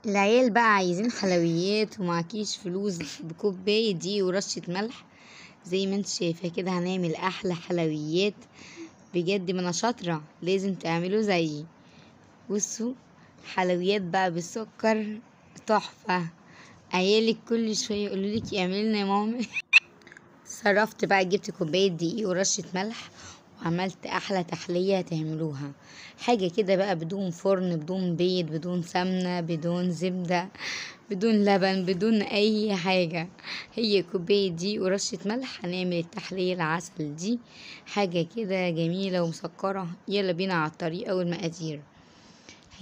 العيال بقى عايزين حلويات ومعكيش فلوس، بكوباية دي ورشة ملح زي ما انت شايفة كده هنعمل احلى حلويات. بجد ما انا شاطرة، لازم تعملوا زيي. بصوا، حلويات بقى بالسكر تحفة. عيالك كل شوية يقولولك اعملي لنا يا ماما. صرفت بقى، جبت كوباية دقيق ورشة ملح وعملت احلى تحلية هتعملوها. حاجة كده بقى بدون فرن، بدون بيض، بدون سمنة، بدون زبدة، بدون لبن، بدون اي حاجة. هي كوباية دقيق ورشة ملح هنعمل التحلية العسل دي. حاجة كده جميلة ومسكرة. يلا بينا على الطريقة والمقادير.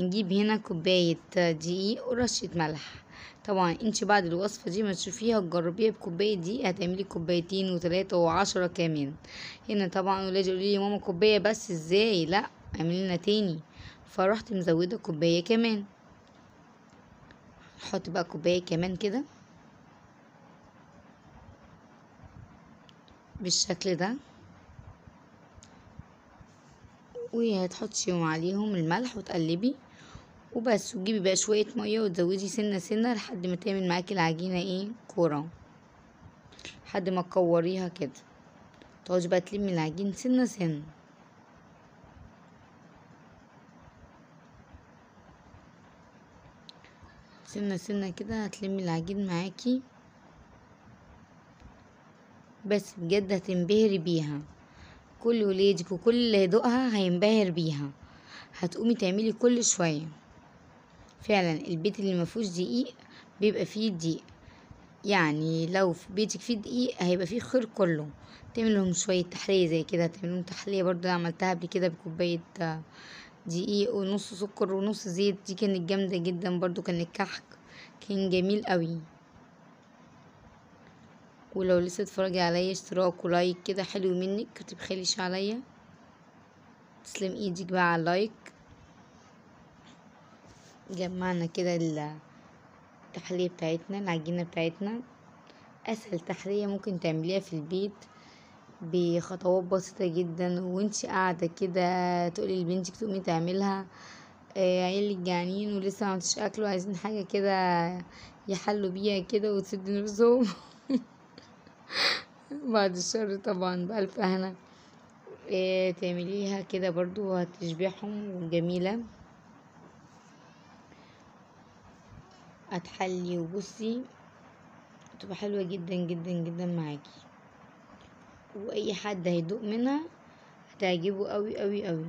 هنجيب هنا كوباية دقيق ورشة ملح. طبعا انت بعد الوصفة دي ما تشوفيها تجربيها بكوباية دقيق هتعملي كوبايتين وثلاثة وعشرة كمان. هنا طبعا ولادي يقولوا لي ماما كوباية بس ازاي، لا اعملي لنا تاني. فرحت مزودة كوباية كمان. نحط بقى كوباية كمان كده بالشكل ده، وهتحطيهم عليهم الملح وتقلبي وبس. وتجيبي بقى شوية مية وتزودي سنة سنة لحد ما تعمل معاكي العجينة ايه، كورة، لحد ما تكوريها كده. تقعدي بقى تلمي العجين سنة سنة. سنة سنة كده هتلمي العجين معاكي. بس بجد هتنبهري بيها، كل ولادك وكل اللي هيدوقها هينبهر بيها. هتقومي تعملي كل شوية. فعلا البيت اللي مفيهوش دقيق بيبقى فيه دقيق، يعني لو في بيتك فيه دقيق هيبقى فيه خير كله. تعمل لهم شوية تحلية زي كده، تعمل لهم تحلية برضو أنا عملتها قبل كده بكوباية دقيق ونص سكر ونص زيت. دي كانت جامدة جدا برضو، كان الكحك كان جميل قوي. ولو لسه تتفرجي عليا اشتراك ولايك كده حلو منك، متبخليش عليا. تسلم ايدك بقى على اللايك. جمعنا كده التحلية بتاعتنا، العجينة بتاعتنا. اسهل تحلية ممكن تعمليها في البيت بخطوات بسيطة جدا، وانتي قاعدة كده تقولي لبنتك تقومي تعملها. عيالك جعانين ولسه معملتش اكل وعايزين حاجة كده يحلوا بيها كده وتسد نفسهم. بعد الشر طبعا بألف هنا. تعمليها كده برضو هتشبعهم وجميلة، هتحلي. وبصي تبقى حلوة جدا جدا جدا معاكي، واي حد هيدوق منها هتعجبه قوي قوي قوي.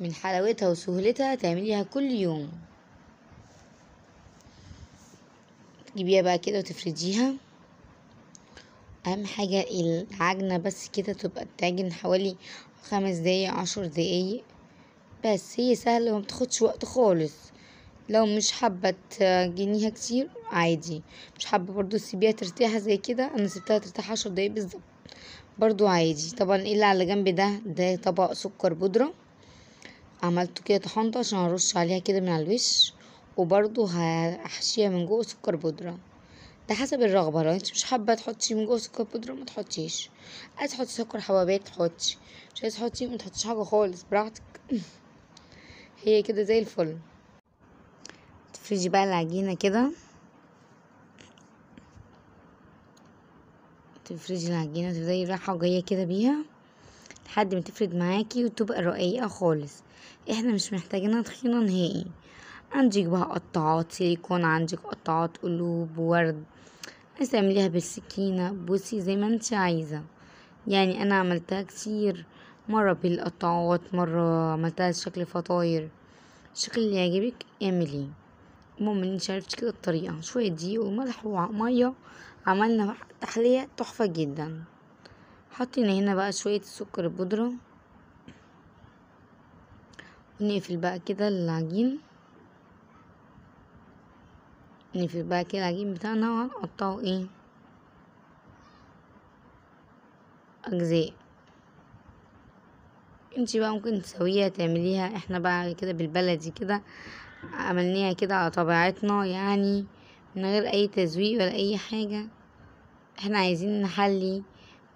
من حلاوتها وسهولتها تعمليها كل يوم. تجيبيها بقى كده وتفرديها. اهم حاجة العجنة بس كده تبقى تعجن حوالي 5 دقايق 10 دقايق. بس هي سهلة وما بتاخدش وقت خالص. لو مش حابة تعجنيها كتير عادي، مش حابة برضو تسيبيها ترتاح زي كده، انا سبتها ترتاح 10 دقايق بالظبط برضو عادي. طبعا ايه اللي على جنب ده طبق سكر بودرة عملته كده طحنته عشان هرش عليها كده من على الوش، وبرضو هحشيها من جوه سكر بودرة. ده حسب الرغبة، لو انت مش حابة تحطي من جوه سكر بودرة ما تحطيش. عايز تحطي سكر حبابات تحطي، مش عايز تحطي ما تحطيش حاجة خالص، براحتك. هي كده زي الفل. تفرجي بقى العجينة كده، تفرجي العجينة تفضلي رايحة جاية كده بيها لحد ما تفرد معاكي وتبقى رقيقة خالص. احنا مش محتاجينها تخينة نهائي. عندك بقى قطعات سيليكون، عندك قطعات قلوب ورد، عايزة تعمليها بالسكينة بصي زي ما انت عايزة. يعني انا عملتها كتير، مرة بالقطعات، مرة عملتها شكل فطاير. الشكل اللي يعجبك اعمليه. المهم ان انت عرفتي كده الطريقة، شوية دقيق وملح ومية عملنا تحلية تحفة جدا. حطينا هنا بقى شوية السكر البودرة، ونقفل بقى كده العجين. نقفل بقى كده العجين بتاعنا وهنقطعه ايه اجزاء. انتي بقى ممكن تسويها تعمليها، احنا بقى كده بالبلدي كده عملناها كده على طبيعتنا، يعني من غير اي تزويق ولا اي حاجة. احنا عايزين نحلي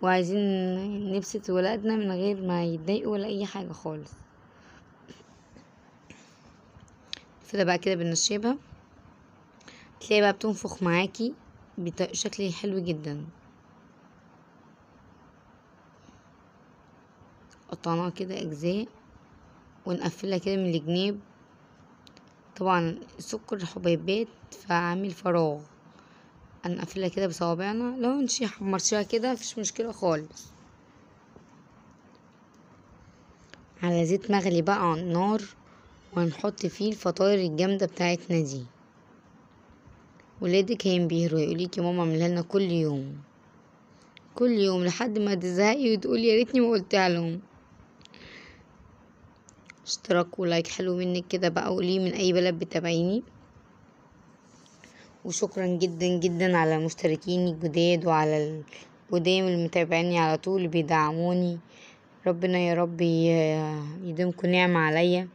وعايزين نبسط ولادنا من غير ما يتضايقوا ولا اي حاجة خالص. نقفلها بقى كده بنشيبها، تلاقي بقى بتنفخ معاكي بشكل حلو جدا. قطعناها كده اجزاء ونقفلها كده من الجناب. طبعا السكر حبيبات فعامل فراغ، هنقفلها كده بصوابعنا. لو انتي حمرتيها كده مفيش مشكله خالص. على زيت مغلي بقى على النار، وهنحط فيه الفطاير الجامده بتاعتنا دي. ولادك هينبهروا يقوليك يا ماما اعملها لنا كل يوم كل يوم، لحد ما تزهقي وتقولي يا ريتني ما قلتها لهم. اشتراك ولايك حلو منك كده بقى، قولي من اي بلد بتابعيني. وشكرا جدا جدا على المشتركين الجداد وعلى القدام اللي متابعيني على طول اللي بيدعموني. ربنا يا رب يديمكم نعمة عليا،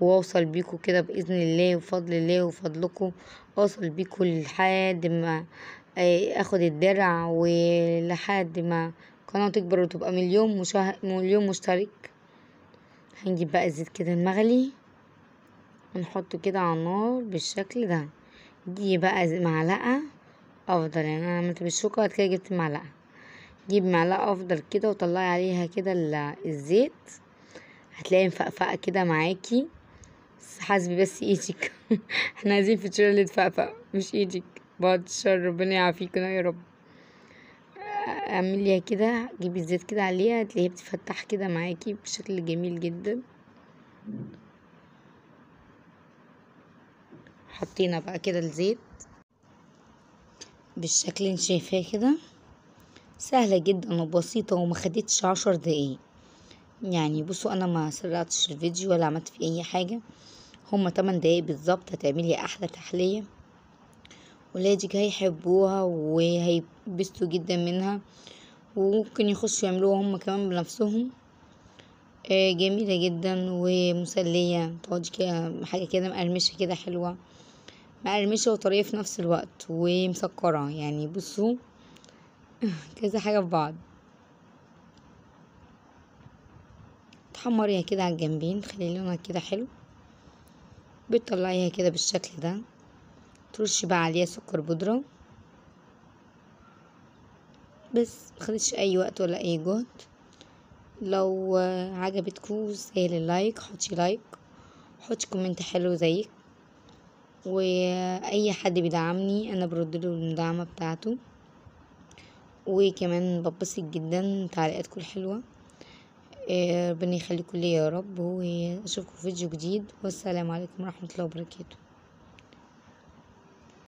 واوصل بيكم كده باذن الله وفضل الله وفضلكم. اوصل بيكم لحد ما اخد الدرع، ولحد ما قناة تكبر وتبقى مليون مشترك. هنجيب بقى الزيت كده المغلي ونحطه كده على النار بالشكل ده. دي بقى معلقة افضل، يعني انا عملت بالشوكة بعد كده جبت معلقة. جيب معلقة افضل كده وطلعي عليها كده الزيت، هتلاقي مفقفقة كده معاكي. حاسبي بس ايدك احنا عايزين فطيرة اللي تفقفق مش ايدك، بعد الشر ربنا يعافيكنا يا رب. اعمليها كده، جيبي الزيت كده عليها هتلاقيها بتفتح كده معاكي بشكل جميل جدا. حطينا بقى كده الزيت بالشكل اللي انت شايفاه كده. سهلة جدا وبسيطة وما خدتش 10 دقايق. يعني بصوا انا ما سرعتش الفيديو ولا عملت فيه اي حاجة، هما 8 دقايق بالظبط هتعملي احلى تحلية. ولادك هيحبوها وهيبسطوا جدا منها، وممكن يخشوا يعملوها هما كمان بنفسهم. جميلة جدا ومسلية، تقعدي كده حاجة كده مقرمشة كده حلوة، مقرمشة وطرية في نفس الوقت ومسكرة. يعني بصوا كذا حاجة في بعض. تحمريها كده على الجنبين تخلي لونها كده حلو. بتطلعيها كده بالشكل ده، ترشي بقى عليها سكر بودرة بس، مخدتش اي وقت ولا اي جهد. لو عجبتكم سهل اللايك، حطي لايك، حطي كومنت حلو زيك. واي حد بيدعمني انا بردله المدعمة بتاعته، وكمان ببسط جدا تعليقاتكم الحلوة. ربنا يخليكم لي يا رب، واشوفكم في فيديو جديد، والسلام عليكم ورحمة الله وبركاته.